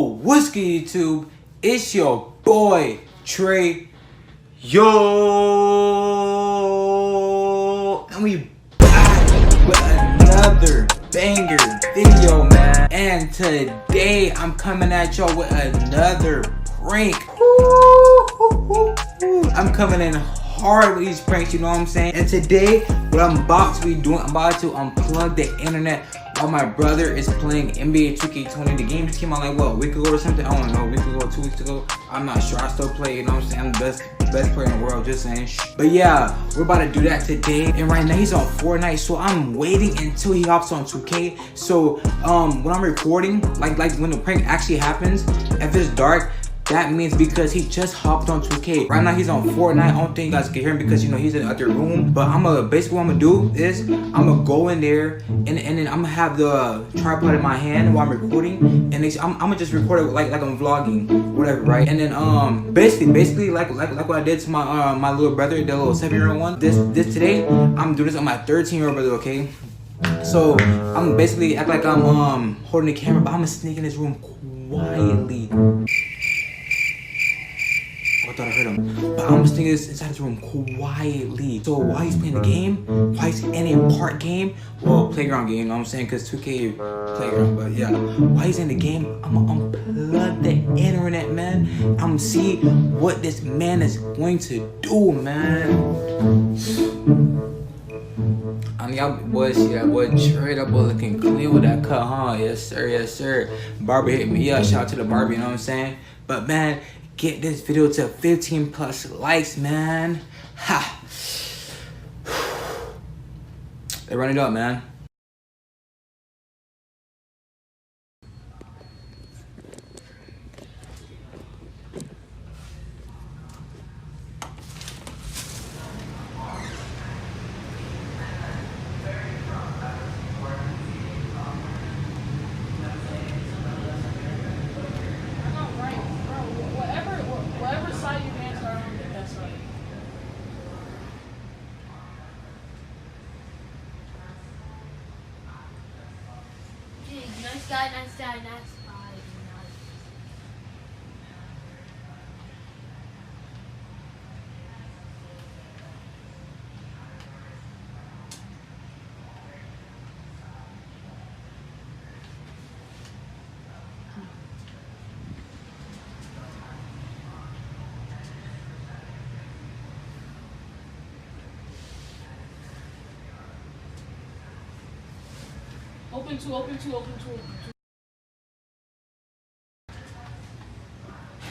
What's good, YouTube? It's your boy Trayoo, and we back with another banger video, man. And today I'm coming at y'all with another prank. I'm coming in hard with these pranks, you know what I'm saying? And today, what I'm about to be doing, I'm about to unplug the internet while my brother is playing NBA2K20. The game just came out like, what, a week ago or something? I don't know, a week ago, 2 weeks ago. I'm not sure, I still play, you know what I'm saying? I'm the best player in the world, just saying. But yeah, we're about to do that today. And right now, he's on Fortnite, so I'm waiting until he hops on 2K. So, when I'm recording, like when the prank actually happens, if it's dark, that means because he just hopped on 2K. Right now he's on Fortnite. I don't think you guys can hear him because you know he's in the other room. But basically what I'm gonna do is I'm gonna go in there and then I'm gonna have the tripod in my hand while I'm recording, and I'm gonna just record it like I'm vlogging, whatever, right? And then basically like what I did to my little brother, the little 7-year-old one. This today I'm doing this on my 13-year-old brother, okay? So I'm basically act like I'm holding the camera, but I'm gonna sneak in his room quietly. I thought I heard him, but I'm just thinking this inside his room quietly. So while he's playing the game, while he's in a park game, well, playground game, you know what I'm saying? Because 2K playground, but yeah. While he's in the game, I'm gonna unplug the internet, man. I'm gonna see what this man is going to do, man. I mean, y'all boys see that boy Trey, that boy looking clean with that cut, huh? Yes, sir, yes, sir. Barbie hit me, yeah, shout out to the Barbie, you know what I'm saying? But man, get this video to 15+ likes, man. Ha! They run it up, man. Nice guy. Open two.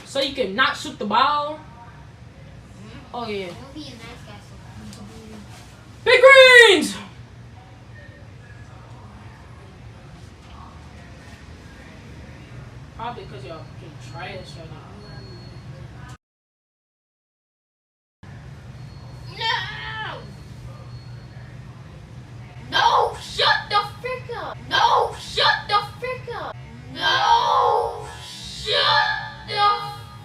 So you can not shoot the ball? Oh yeah. Big greens! Probably because y'all can trash right now. No! Shut the frick up! No! Shut the frick up! No! Shut the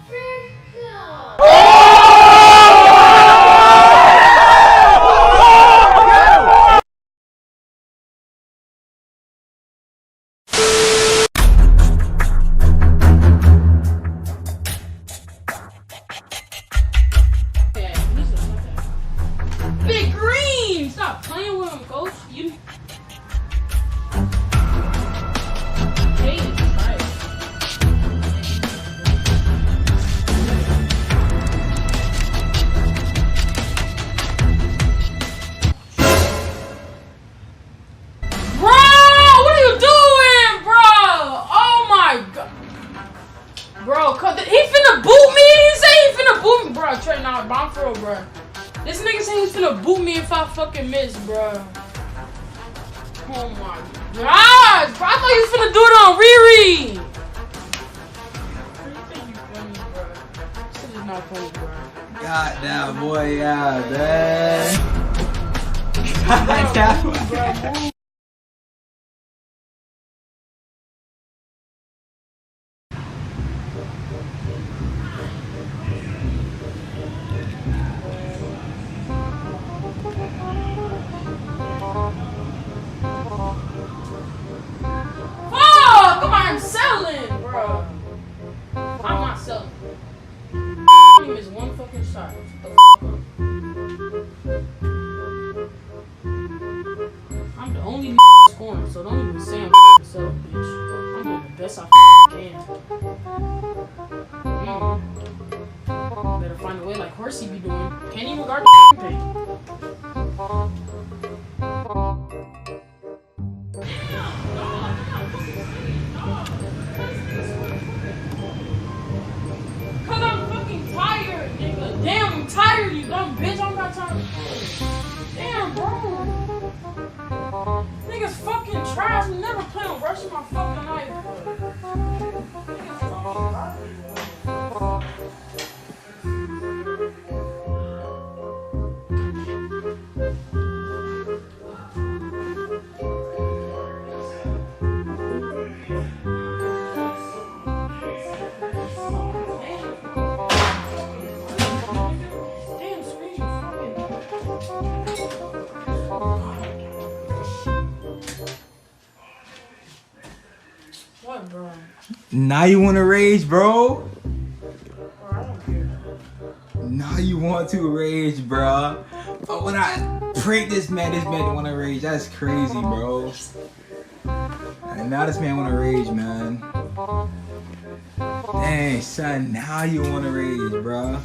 frick up! Big green! Stop playing with him, coach. You. Bro, he finna boot me? He say he finna boot me. Bro, Trey, nah, bomb for real, bro. This nigga say he's finna boot me if I fucking miss, bro. Oh my gosh, bro. I thought he was finna do it on Riri. You think you funny, bro. This shit is not funny, bro. Goddamn, boy, yeah, man. Goddamn. Oh, come on, I'm selling, bro. Sorry. I'm the only scoring, so don't even say I'm myself, bitch. I'm doing the best I can. Better find a way like Horsey be doing. Can't even guard the paint. Cause I'm fucking tired, nigga. Damn, I'm tired, you dumb bitch. I don't got time to play. Damn, bro. Niggas fucking trash. We never play on rushing my fucking life, bro. Niggas fucking garbage, bro. What, bro? Now you want to rage, bro? Bro, I don't care. Now you want to rage, bro. But when I prank this man don't want to rage. That's crazy, bro. And now this man want to rage, man. Dang, son, now you want to rage, bro.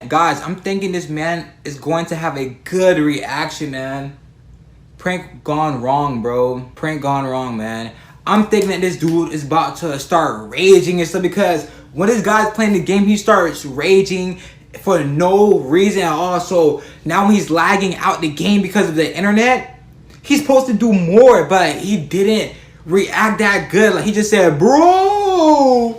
Guys, I'm thinking this man is going to have a good reaction, man. Prank gone wrong, bro. Prank gone wrong, man. I'm thinking that this dude is about to start raging and stuff because when this guy's playing the game, he starts raging for no reason at all. So now he's lagging out the game because of the internet. He's supposed to do more, but he didn't react that good. Like he just said, bro,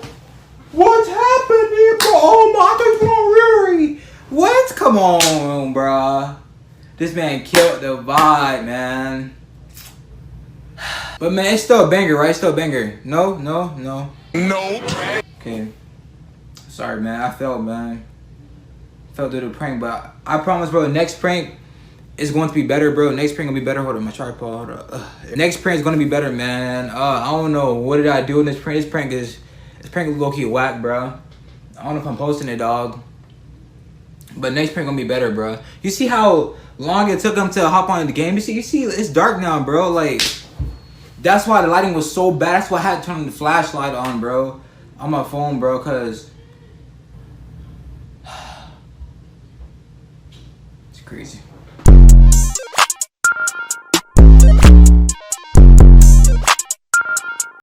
what's happening, bro? Oh my, I thought you were on Riri. What? Come on, bro. This man killed the vibe, man. But man, it's still a banger, right? It's still a banger. No. Okay. Sorry, man. I failed, man. Failed to do the prank, but I promise, bro. Next prank is going to be better, bro. Next prank gonna be better. Hold on, my tripod. Hold on. Next prank is gonna be better, man. I don't know. What did I do in this prank? This prank is low key whack, bro. I don't know if I'm posting it, dog. But next prank gonna be better, bro. You see how long it took him to hop on the game? You see, it's dark now, bro. Like, that's why the lighting was so bad. That's why I had to turn the flashlight on, bro, on my phone, bro, cause it's crazy.